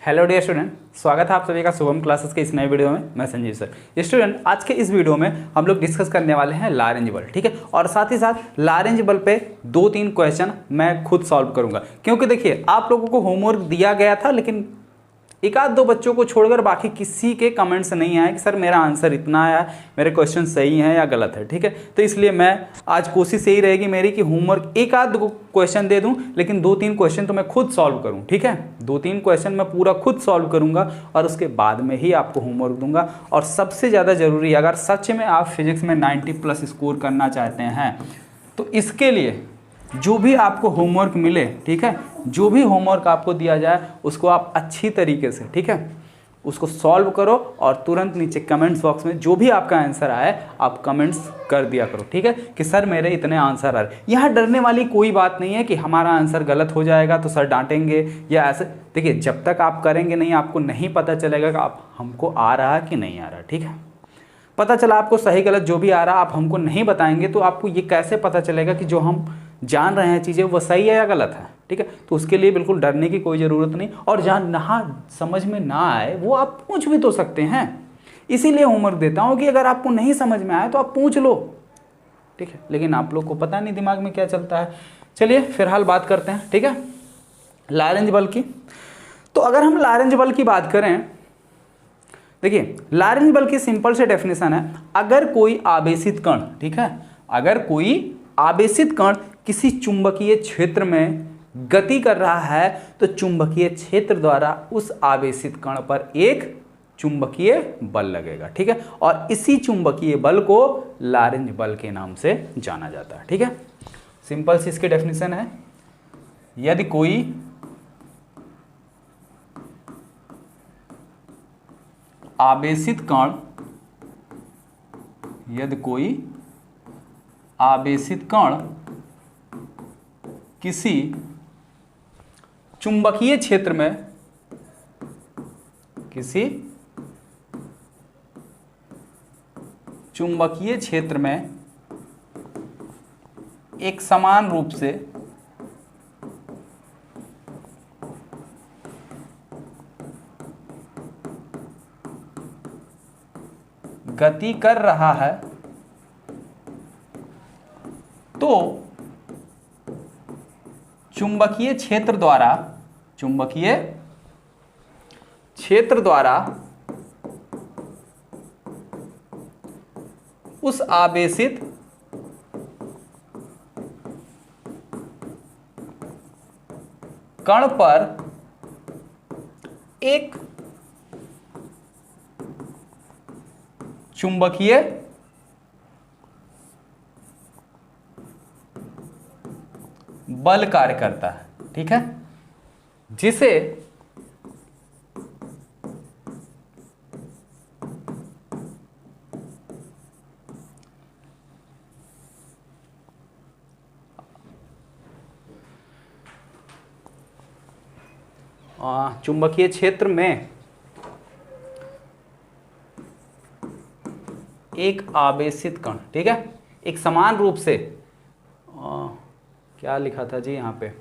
Hello dear student, स्वागत है आप सभी का शुभम क्लासेस के इस नए वीडियो में। मैं संजीव सर। स्टूडेंट, आज के इस वीडियो में हम लोग डिस्कस करने वाले हैं लारेंज बल, ठीक है। और साथ ही साथ लारेंज बल पे 2-3 क्वेश्चन मैं खुद सॉल्व करूंगा, क्योंकि देखिए आप लोगों को होमवर्क दिया गया था, लेकिन एक आध दो बच्चों को छोड़कर बाकी किसी के कमेंट्स नहीं आए कि सर मेरा आंसर इतना आया, मेरे क्वेश्चन सही हैं या गलत है, ठीक है। तो इसलिए मैं आज कोशिश यही रहेगी मेरी कि होमवर्क एक आध क्वेश्चन दे दूं, लेकिन 2-3 क्वेश्चन तो मैं खुद सॉल्व करूं, ठीक है। 2-3 क्वेश्चन मैं पूरा खुद सॉल्व करूंगा और उसके बाद में ही आपको होमवर्क दूंगा। और सबसे ज़्यादा जरूरी, अगर सच में आप फिजिक्स में 90+ स्कोर करना चाहते हैं तो इसके लिए जो भी आपको होमवर्क मिले, ठीक है, जो भी होमवर्क आपको दिया जाए उसको आप अच्छी तरीके से, ठीक है, उसको सॉल्व करो और तुरंत नीचे कमेंट्स बॉक्स में जो भी आपका आंसर आए आप कमेंट्स कर दिया करो, ठीक है, कि सर मेरे इतने आंसर आ रहे। यहाँ डरने वाली कोई बात नहीं है कि हमारा आंसर गलत हो जाएगा तो सर डांटेंगे या ऐसे। देखिए, जब तक आप करेंगे नहीं आपको नहीं पता चलेगा कि आप हमको आ रहा कि नहीं आ रहा, ठीक है। पता चला आपको सही गलत जो भी आ रहा आप हमको नहीं बताएंगे तो आपको ये कैसे पता चलेगा कि जो हम जान रहे हैं चीज़ें वो सही है या गलत है, ठीक है। तो उसके लिए बिल्कुल डरने की कोई ज़रूरत नहीं। और जहाँ ना समझ में ना आए वो आप पूछ भी तो सकते हैं। इसीलिए होमवर्क देता हूँ कि अगर आपको नहीं समझ में आए तो आप पूछ लो, ठीक है। लेकिन आप लोग को पता नहीं दिमाग में क्या चलता है। चलिए फिलहाल बात करते हैं, ठीक है, लारेंज बल की। तो अगर हम लारेंज बल की बात करें, देखिए लारेंज बल की सिंपल से डेफिनेशन है, अगर कोई आवेशित कण, ठीक है, अगर कोई आवेशित कण किसी चुंबकीय क्षेत्र में गति कर रहा है तो चुंबकीय क्षेत्र द्वारा उस आवेशित कण पर एक चुंबकीय बल लगेगा, ठीक है। और इसी चुंबकीय बल को लारेंज बल के नाम से जाना जाता है, ठीक है। सिंपल सी इसकी डेफिनेशन है, यदि कोई आवेशित कण, यदि कोई आवेशित कण किसी चुंबकीय क्षेत्र में, किसी चुंबकीय क्षेत्र में एक समान रूप से गति कर रहा है तो चुंबकीय क्षेत्र द्वारा उस आवेशित कण पर एक चुंबकीय बल कार्य करता है, ठीक है, जिसे चुंबकीय क्षेत्र में एक आवेशित कण, ठीक है, एक समान रूप से क्या लिखा था जी यहाँ पे,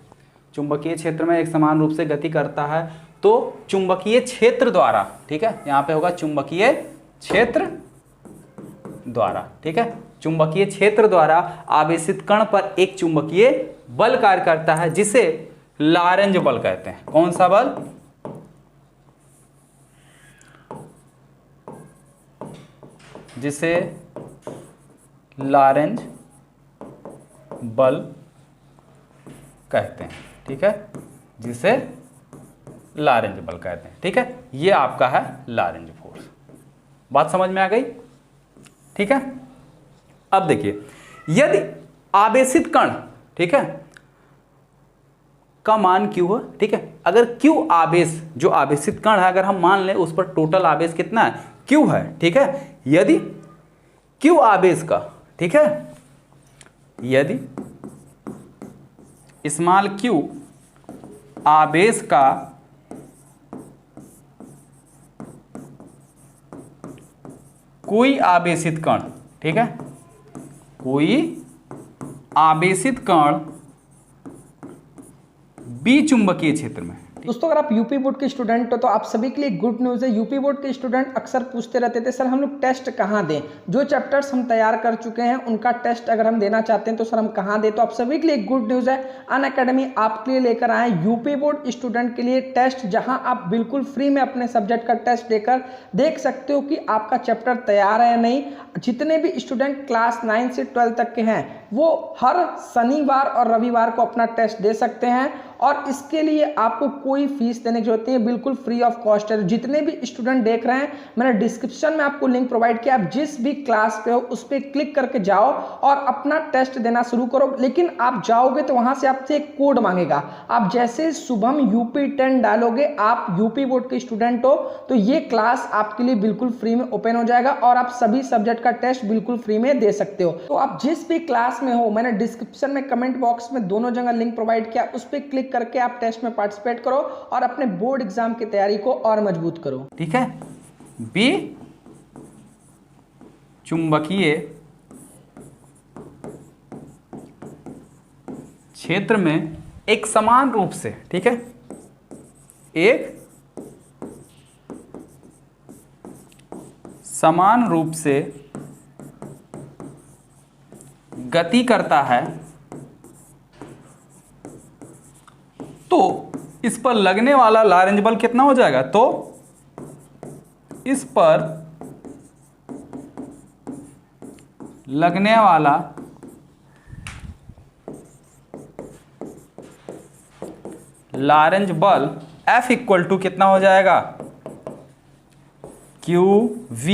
चुंबकीय क्षेत्र में एक समान रूप से गति करता है तो चुंबकीय क्षेत्र द्वारा, ठीक है, यहाँ पे होगा चुंबकीय क्षेत्र द्वारा, ठीक है, चुंबकीय क्षेत्र द्वारा आवेशित कण पर एक चुंबकीय बल कार्य करता है जिसे लारेंज बल कहते हैं। कौन सा बल? जिसे लारेंज बल कहते हैं, ठीक है, जिसे लारेंज बल कहते हैं, ठीक है। ये आपका है लारेंज फोर्स। बात समझ में आ गई, ठीक है। अब देखिए, यदि आवेशित कण, ठीक है, का मान Q है, ठीक है, अगर Q आवेश, जो आवेशित कण है, अगर हम मान लें उस पर टोटल आवेश कितना है, Q है, ठीक है। यदि Q आवेश का, ठीक है, यदि स्मॉल q आवेश का कोई आवेशित कण, ठीक है, कोई आवेशित कण बी चुंबकीय क्षेत्र में, दोस्तों अगर आप यूपी बोर्ड के स्टूडेंट हो तो आप सभी के लिए गुड न्यूज़ है। यूपी बोर्ड के स्टूडेंट अक्सर पूछते रहते थे सर हम लोग टेस्ट कहाँ दें, जो चैप्टर्स हम तैयार कर चुके हैं उनका टेस्ट अगर हम देना चाहते हैं तो सर हम कहाँ दें। तो आप सभी के लिए गुड न्यूज़ है, अनअकैडमी आपके लिए लेकर आए यूपी बोर्ड स्टूडेंट के लिए टेस्ट, जहां आप बिल्कुल फ्री में अपने सब्जेक्ट का टेस्ट देकर देख सकते हो कि आपका चैप्टर तैयार है या नहीं। जितने भी स्टूडेंट क्लास 9 से 12 तक के हैं वो हर शनिवार और रविवार को अपना टेस्ट दे सकते हैं और इसके लिए आपको कोई फीस देने की जरूरत नहीं है, बिल्कुल फ्री ऑफ कॉस्ट है। जितने भी स्टूडेंट देख रहे हैं मैंने डिस्क्रिप्शन में आपको लिंक प्रोवाइड किया, आप जिस भी क्लास पे हो उस पर क्लिक करके जाओ और अपना टेस्ट देना शुरू करो। लेकिन आप जाओगे तो वहां से आपसे एक कोड मांगेगा, आप जैसे शुभम UP10 डालोगे, आप यूपी बोर्ड के स्टूडेंट हो तो ये क्लास आपके लिए बिल्कुल फ्री में ओपन हो जाएगा और आप सभी सब्जेक्ट का टेस्ट बिल्कुल फ्री में दे सकते हो। तो आप जिस भी क्लास में हो, मैंने डिस्क्रिप्शन में कमेंट बॉक्स में दोनों जगह लिंक प्रोवाइड किया, उस पर क्लिक करके आप टेस्ट में पार्टिसिपेट करो और अपने बोर्ड एग्जाम की तैयारी को और मजबूत करो। ठीक है। बी चुंबकीय क्षेत्र में एक समान रूप से, ठीक है, एक समान रूप से गति करता है तो इस पर लगने वाला लारेंज बल कितना हो जाएगा? तो इस पर लगने वाला लारेंज बल F इक्वल टू कितना हो जाएगा? QV।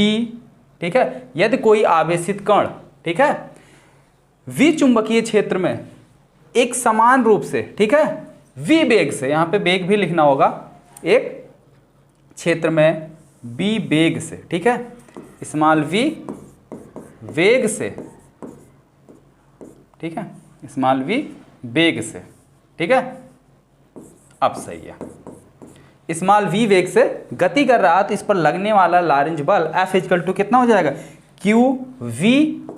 ठीक है। यदि कोई आवेशित कण, ठीक है, V चुंबकीय क्षेत्र में एक समान रूप से, ठीक है, V वेग से, यहां पे वेग भी लिखना होगा, एक क्षेत्र में B वेग से, ठीक है, स्मॉल v वेग से, ठीक है, स्मॉल v वेग से, ठीक है। अब सही है। स्मॉल v वेग से गति कर रहा तो इस पर लगने वाला लारेंज बल F इक्वल टू कितना हो जाएगा? QV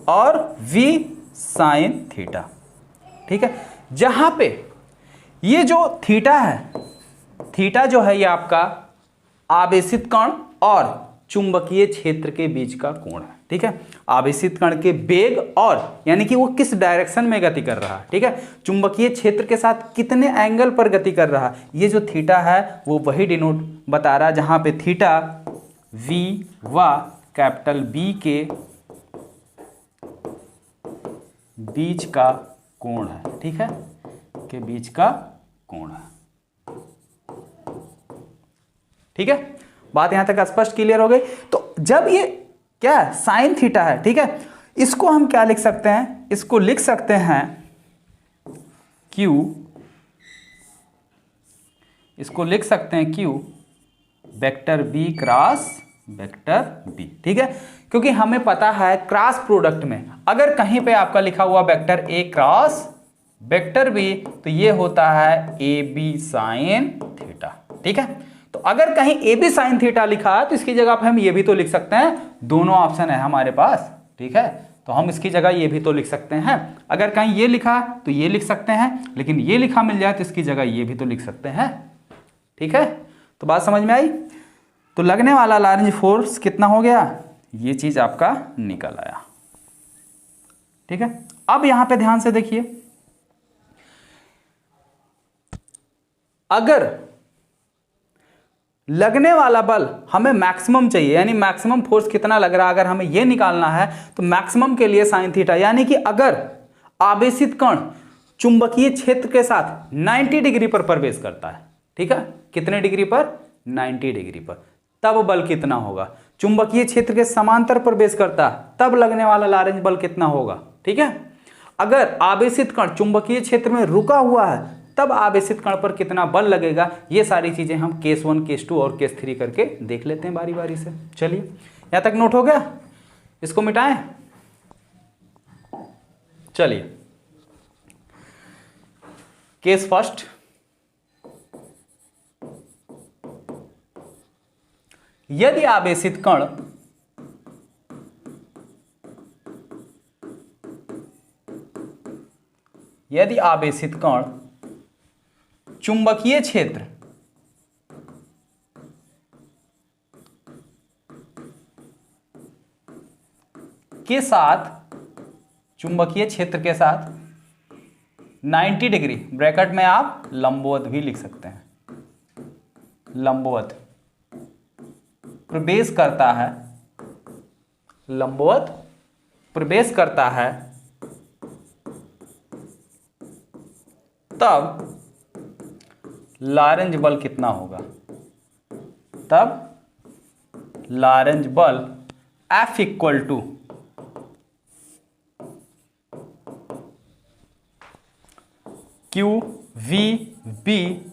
और V साइन थीटा। ठीक है। जहां पे ये जो थीटा है, थीटा जो है ये आपका आवेशित कण और चुंबकीय क्षेत्र के बीच का कोण है। ठीक है। आवेशित कण के वेग और यानी कि वो किस डायरेक्शन में गति कर रहा है, ठीक है, चुंबकीय क्षेत्र के साथ कितने एंगल पर गति कर रहा है, ये जो थीटा है वो वही डिनोट बता रहा है, जहां पे थीटा V व कैपिटल B के बीच का कोण है। ठीक है, के बीच का कोण है। ठीक है, बात यहां तक स्पष्ट क्लियर हो गई। तो जब ये क्या है, साइन थीटा है, ठीक है, इसको हम क्या लिख सकते हैं? इसको लिख सकते हैं Q, इसको लिख सकते हैं Q vector B cross vector B। ठीक है, क्योंकि हमें पता है क्रॉस प्रोडक्ट में अगर कहीं पे आपका लिखा हुआ vector A cross vector B तो ये होता है AB साइन थीटा। ठीक है, तो अगर कहीं AB साइन थीटा लिखा है तो इसकी जगह पे हम ये भी तो लिख सकते हैं, दोनों ऑप्शन है हमारे पास। ठीक है, तो हम इसकी जगह ये भी तो लिख सकते हैं। अगर कहीं ये लिखा तो ये लिख सकते हैं, लेकिन ये लिखा मिल जाए तो इसकी जगह ये भी तो लिख सकते हैं। ठीक है, तो बात समझ में आई? तो लगने वाला लारेंज फोर्स कितना हो गया, ये चीज आपका निकल आया। ठीक है, अब यहां पे ध्यान से देखिए, अगर लगने वाला बल हमें मैक्सिमम चाहिए, यानी मैक्सिमम फोर्स कितना लग रहा है, अगर हमें यह निकालना है तो मैक्सिमम के लिए साइन थीटा, यानी कि अगर आवेशित कण चुंबकीय क्षेत्र के साथ 90 डिग्री पर प्रवेश करता है, ठीक है, कितने डिग्री पर? 90 डिग्री पर, तब बल कितना होगा? चुंबकीय क्षेत्र के समांतर प्रवेश करता है तब लगने वाला लारेंज बल कितना होगा? ठीक है, अगर आवेशित कण चुंबकीय क्षेत्र में रुका हुआ है तब आवेशित कण पर कितना बल लगेगा? ये सारी चीजें हम केस 1, केस 2 और केस 3 करके देख लेते हैं बारी बारी से। चलिए, यहां तक नोट हो गया, इसको मिटाएं। चलिए, केस फर्स्ट, यदि आवेशित कण चुंबकीय क्षेत्र के साथ, चुंबकीय क्षेत्र के साथ 90 डिग्री, ब्रैकेट में आप लंबवत भी लिख सकते हैं, लंबवत प्रवेश करता है, लंबवत प्रवेश करता है, तब लॉरेंज बल कितना होगा? तब लॉरेंज बल F equal to Q V B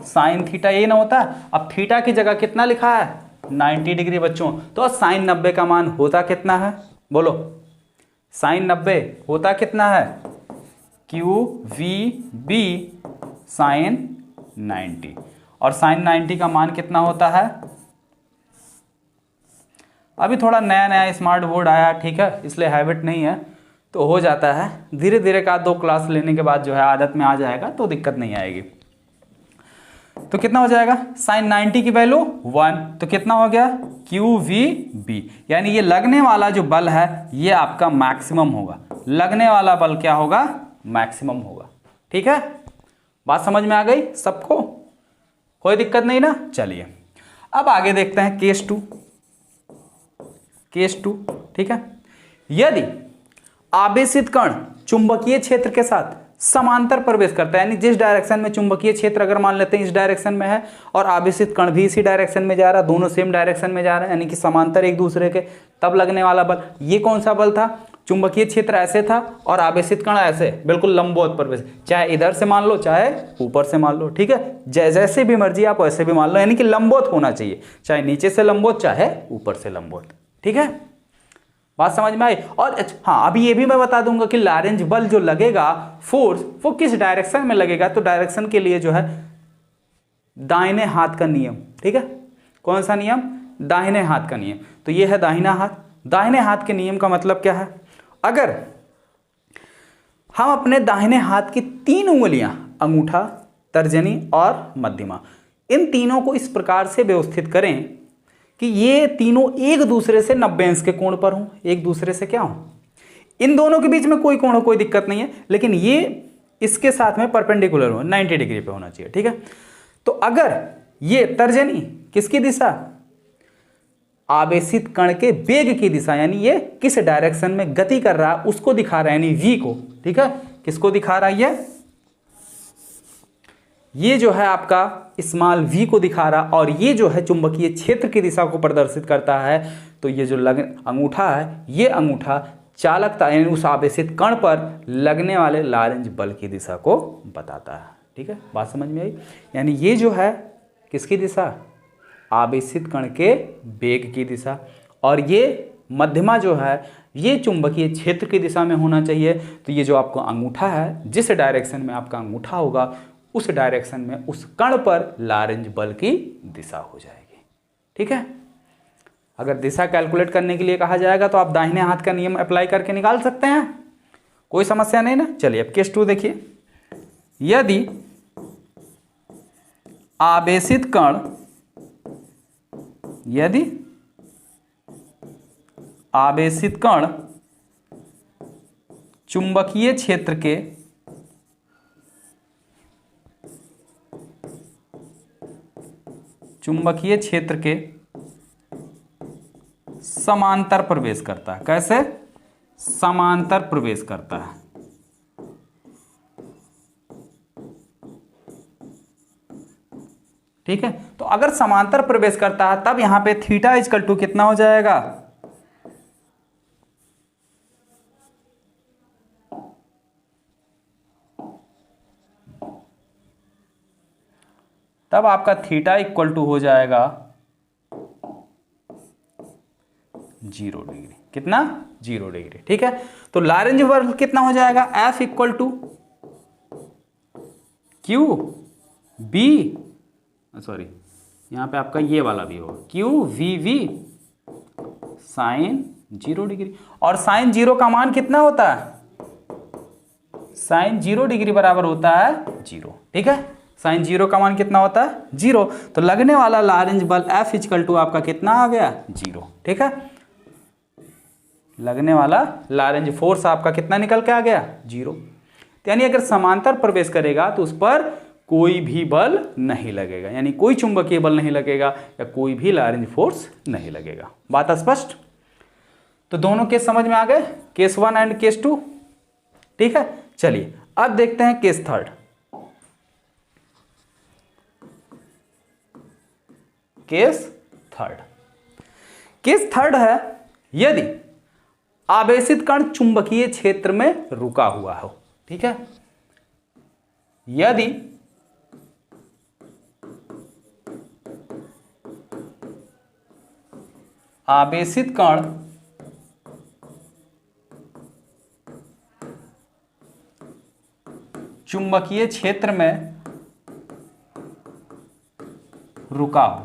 sine theta, ये ना होता है। अब थीटा की जगह कितना लिखा है? 90 डिग्री बच्चों, तो साइन 90 का मान होता कितना है? बोलो, साइन 90 होता कितना है? क्यू वी बी साइन 90, और साइन 90 का मान कितना होता है? अभी थोड़ा नया नया स्मार्ट बोर्ड आया, ठीक है, इसलिए हैबिट नहीं है, तो हो जाता है। धीरे धीरे का 2 क्लास लेने के बाद जो है आदत में आ जाएगा, तो दिक्कत नहीं आएगी। तो कितना हो जाएगा? साइन 90 की वैल्यू 1, तो कितना हो गया? क्यू वी बी, यानी ये लगने वाला जो बल है ये आपका मैक्सिमम होगा। लगने वाला बल क्या होगा? मैक्सिमम होगा। ठीक है, बात समझ में आ गई सबको? कोई दिक्कत नहीं ना? चलिए अब आगे देखते हैं केस 2। केस 2, ठीक है। यदि आवेशित कण चुंबकीय क्षेत्र के साथ समांतर प्रवेश करता है, यानी जिस डायरेक्शन में चुंबकीय क्षेत्र अगर मान लेते हैं इस डायरेक्शन में है और आवेशित कण भी इसी डायरेक्शन में जा रहा है, दोनों सेम डायरेक्शन में जा रहे हैं, यानी कि समांतर एक दूसरे के, तब लगने वाला बल, ये कौन सा बल था? चुंबकीय क्षेत्र ऐसे था और आवेशित कण ऐसे, बिल्कुल लंबवत प्रवेश, चाहे इधर से मान लो चाहे ऊपर से मान लो, ठीक है, जैसे भी मर्जी आप वैसे भी मान लो, यानी कि लंबवत होना चाहिए, चाहे नीचे से लंबवत चाहे ऊपर से लंबवत। ठीक है, बात समझ में आई? और हाँ, अभी ये भी मैं बता दूंगा कि लॉरेंज बल जो लगेगा, फोर्स, वो किस डायरेक्शन में लगेगा। तो डायरेक्शन के लिए जो है दाहिने हाथ का नियम, ठीक है, कौन सा नियम? दाहिने हाथ का नियम। तो ये है दाहिना हाथ। दाहिने हाथ के नियम का मतलब क्या है? अगर हम अपने दाहिने हाथ की 3 उंगलियां, अंगूठा, तर्जनी और मध्यमा, इन तीनों को इस प्रकार से व्यवस्थित करें कि ये तीनों एक दूसरे से 90 अंश के कोण पर हों, एक दूसरे से क्या हों, इन दोनों के बीच में कोई कोण हो, कोई दिक्कत नहीं है, लेकिन ये इसके साथ में परपेंडिकुलर हो, 90 डिग्री पे होना चाहिए। ठीक है, तो अगर ये तर्जनी किसकी दिशा? आवेशित कण के वेग की दिशा, यानी ये किस डायरेक्शन में गति कर रहा है उसको दिखा रहा है, यानी v को। ठीक है, किसको दिखा रहा है? ये जो है आपका स्मॉल v को दिखा रहा, और ये जो है चुंबकीय क्षेत्र की दिशा को प्रदर्शित करता है। तो ये जो अंगूठा है, ये अंगूठा चालकता, यानी उस आवेशित कण पर लगने वाले लॉरेंज बल की दिशा को बताता है। ठीक है, बात समझ में आई? यानी ये जो है किसकी दिशा? आवेशित कण के वेग की दिशा, और ये मध्यमा जो है ये चुंबकीय क्षेत्र की दिशा में होना चाहिए। तो ये जो आपका अंगूठा है, जिस डायरेक्शन में आपका अंगूठा होगा उस डायरेक्शन में उस कण पर लॉरेंज बल की दिशा हो जाएगी। ठीक है, अगर दिशा कैलकुलेट करने के लिए कहा जाएगा तो आप दाहिने हाथ का नियम अप्लाई करके निकाल सकते हैं, कोई समस्या नहीं ना। चलिए अब केस 2 देखिए। यदि आवेशित कण, यदि आवेशित कण चुंबकीय क्षेत्र के समांतर प्रवेश करता है। कैसे? समांतर प्रवेश करता है। ठीक है, तो अगर समांतर प्रवेश करता है तब यहां पे थीटा इक्वल टू कितना हो जाएगा? तब आपका थीटा इक्वल टू हो जाएगा 0 डिग्री। कितना? 0 डिग्री। ठीक है, तो लॉरेंज बल कितना हो जाएगा? F equal to Q B, sorry यहां पे आपका ये वाला भी होगा, Q V V sine 0 degree. और साइन 0 का मान कितना होता है? साइन 0 डिग्री बराबर होता है 0। ठीक है, साइन 0 का मान कितना होता है? 0। तो लगने वाला लॉरेंज बल F इक्वल टू आपका कितना आ गया? 0। ठीक है, लगने वाला लारेंज फोर्स आपका कितना निकल के आ गया? 0। यानी अगर समांतर प्रवेश करेगा तो उस पर कोई भी बल नहीं लगेगा, यानी कोई चुंबकीय बल नहीं लगेगा या कोई भी लारेंज फोर्स नहीं लगेगा। बात स्पष्ट? तो दोनों केस समझ में आ गए, केस 1 एंड केस 2। ठीक है, चलिए अब देखते हैं केस 3। केस 3 है यदि आवेशित कण चुंबकीय क्षेत्र में रुका हुआ हो। ठीक है, यदि आवेशित कण चुंबकीय क्षेत्र में रुका हो,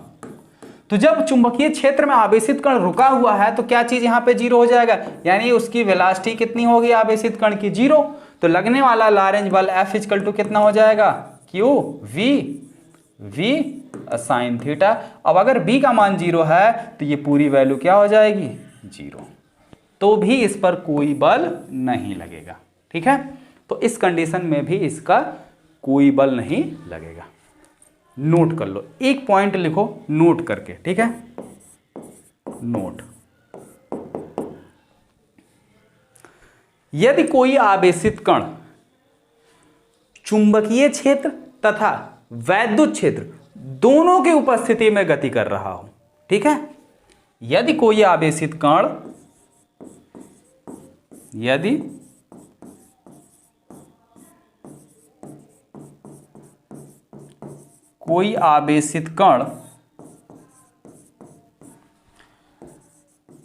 तो जब चुंबकीय क्षेत्र में आवेशित कण रुका हुआ है तो क्या चीज यहां पे 0 हो जाएगा, यानी उसकी वेलोसिटी कितनी होगी आवेशित कण की? 0। तो लगने वाला लारेंज बल F इक्वल टू कितना हो जाएगा? Q V sine theta. अब अगर B का मान 0 है तो ये पूरी वैल्यू क्या हो जाएगी? 0। तो भी इस पर कोई बल नहीं लगेगा। ठीक है, तो इस कंडीशन में भी इसका कोई बल नहीं लगेगा। नोट कर लो, एक पॉइंट लिखो नोट करके। ठीक है, नोट। यदि कोई आवेशित कण चुंबकीय क्षेत्र तथा वैद्युत क्षेत्र दोनों की उपस्थिति में गति कर रहा हो। ठीक है, यदि कोई आवेशित कण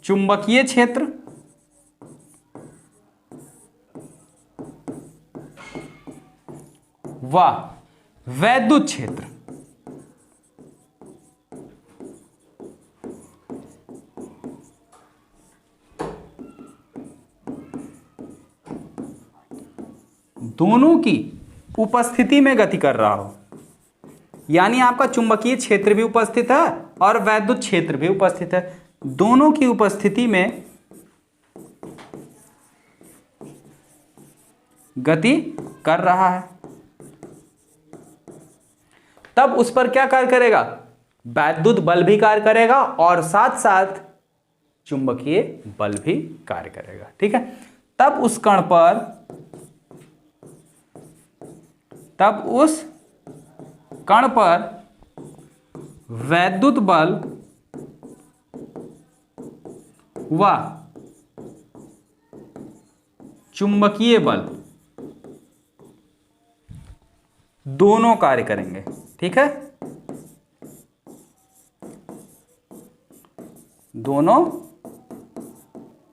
चुंबकीय क्षेत्र व वैद्युत क्षेत्र दोनों की उपस्थिति में गति कर रहा हो, यानी आपका चुंबकीय क्षेत्र भी उपस्थित है और वैद्युत क्षेत्र भी उपस्थित है, दोनों की उपस्थिति में गति कर रहा है, तब उस पर क्या कार्य करेगा? वैद्युत बल भी कार्य करेगा और साथ साथ चुंबकीय बल भी कार्य करेगा। ठीक है, तब उस कण पर वैद्युत बल व चुंबकीय बल दोनों कार्य करेंगे। ठीक है, दोनों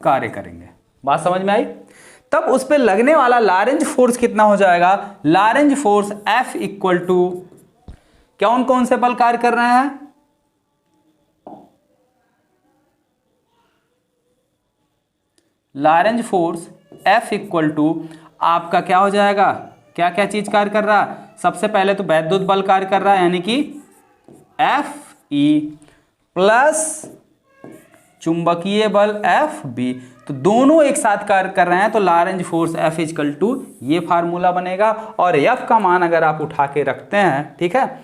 कार्य करेंगे। बात समझ में आई? तब उस पर लगने वाला लारेंज फोर्स कितना हो जाएगा? Lorentz force F equal to कौन कौन से बल कार्य कर रहे हैं? Lorentz force F equal to आपका क्या हो जाएगा? क्या क्या चीज कार्य कर रहा है? सबसे पहले तो वैद्युत बल कार्य कर रहा है, यानी कि Fe प्लस चुंबकीय बल Fb, तो दोनों एक साथ कार्य कर रहे हैं, तो Lorentz force F equal to ये फार्मूला बनेगा। और F का मान अगर आप उठा के रखते हैं, ठीक है,